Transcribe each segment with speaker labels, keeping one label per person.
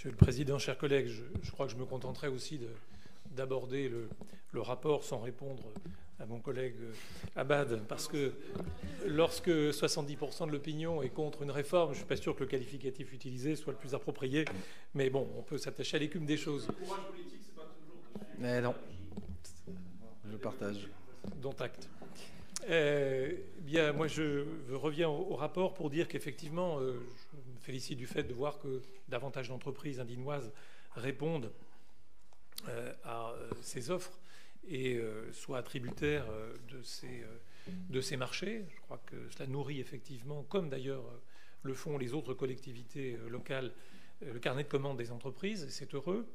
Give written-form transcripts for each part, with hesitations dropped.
Speaker 1: Monsieur le Président, chers collègues, je crois que je me contenterai aussi d'aborder le rapport sans répondre à mon collègue Abad, parce que lorsque 70% de l'opinion est contre une réforme, je ne suis pas sûr que le qualificatif utilisé soit le plus approprié, mais bon, on peut s'attacher à l'écume des choses.
Speaker 2: Le courage politique, c'est pas toujours...
Speaker 3: Mais non, je partage.
Speaker 1: Dont acte. Bien, moi, je reviens au rapport pour dire qu'effectivement, je me félicite du fait de voir que davantage d'entreprises indinoises répondent à ces offres et soient attributaires de ces marchés. Je crois que cela nourrit effectivement, comme d'ailleurs le font les autres collectivités locales, le carnet de commandes des entreprises, et c'est heureux.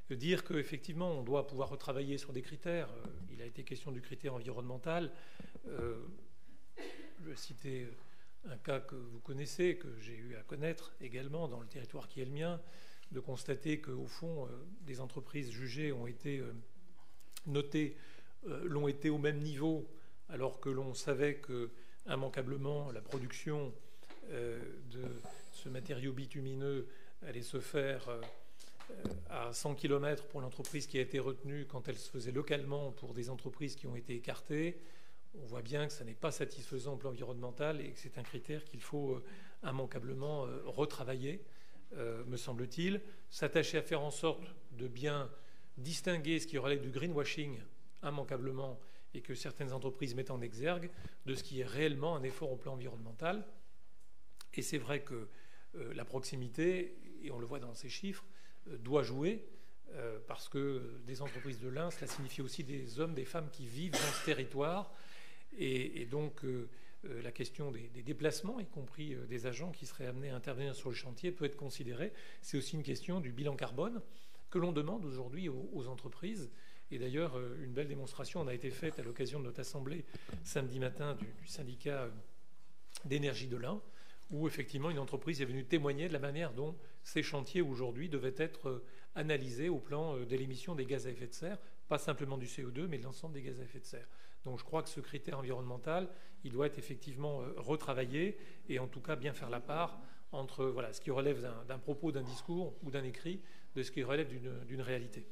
Speaker 1: Dire qu'effectivement, on doit pouvoir retravailler sur des critères. Il a été question du critère environnemental. Je vais citer un cas que vous connaissez, que j'ai eu à connaître également dans le territoire qui est le mien, de constater qu'au fond, des entreprises jugées ont été notées, l'ont été au même niveau, alors que l'on savait qu'immanquablement, la production de ce matériau bitumineux allait se faire à 100 km pour l'entreprise qui a été retenue quand elle se faisait localement pour des entreprises qui ont été écartées. On voit bien que ça n'est pas satisfaisant au plan environnemental et que c'est un critère qu'il faut immanquablement retravailler, me semble-t-il. S'attacher à faire en sorte de bien distinguer ce qui relève du greenwashing immanquablement et que certaines entreprises mettent en exergue de ce qui est réellement un effort au plan environnemental. Et c'est vrai que la proximité, et on le voit dans ces chiffres, doit jouer parce que des entreprises de l'Ain, cela signifie aussi des hommes, des femmes qui vivent dans ce territoire. Et donc la question des déplacements, y compris des agents qui seraient amenés à intervenir sur le chantier, peut être considérée. C'est aussi une question du bilan carbone que l'on demande aujourd'hui aux entreprises. Et d'ailleurs, une belle démonstration en a été faite à l'occasion de notre assemblée samedi matin du syndicat d'énergie de l'Ain, où effectivement une entreprise est venue témoigner de la manière dont ces chantiers aujourd'hui devaient être analysés au plan de l'émission des gaz à effet de serre, pas simplement du CO2, mais de l'ensemble des gaz à effet de serre. Donc je crois que ce critère environnemental, il doit être effectivement retravaillé et en tout cas bien faire la part entre ce qui relève d'un propos, d'un discours ou d'un écrit, de ce qui relève d'une réalité.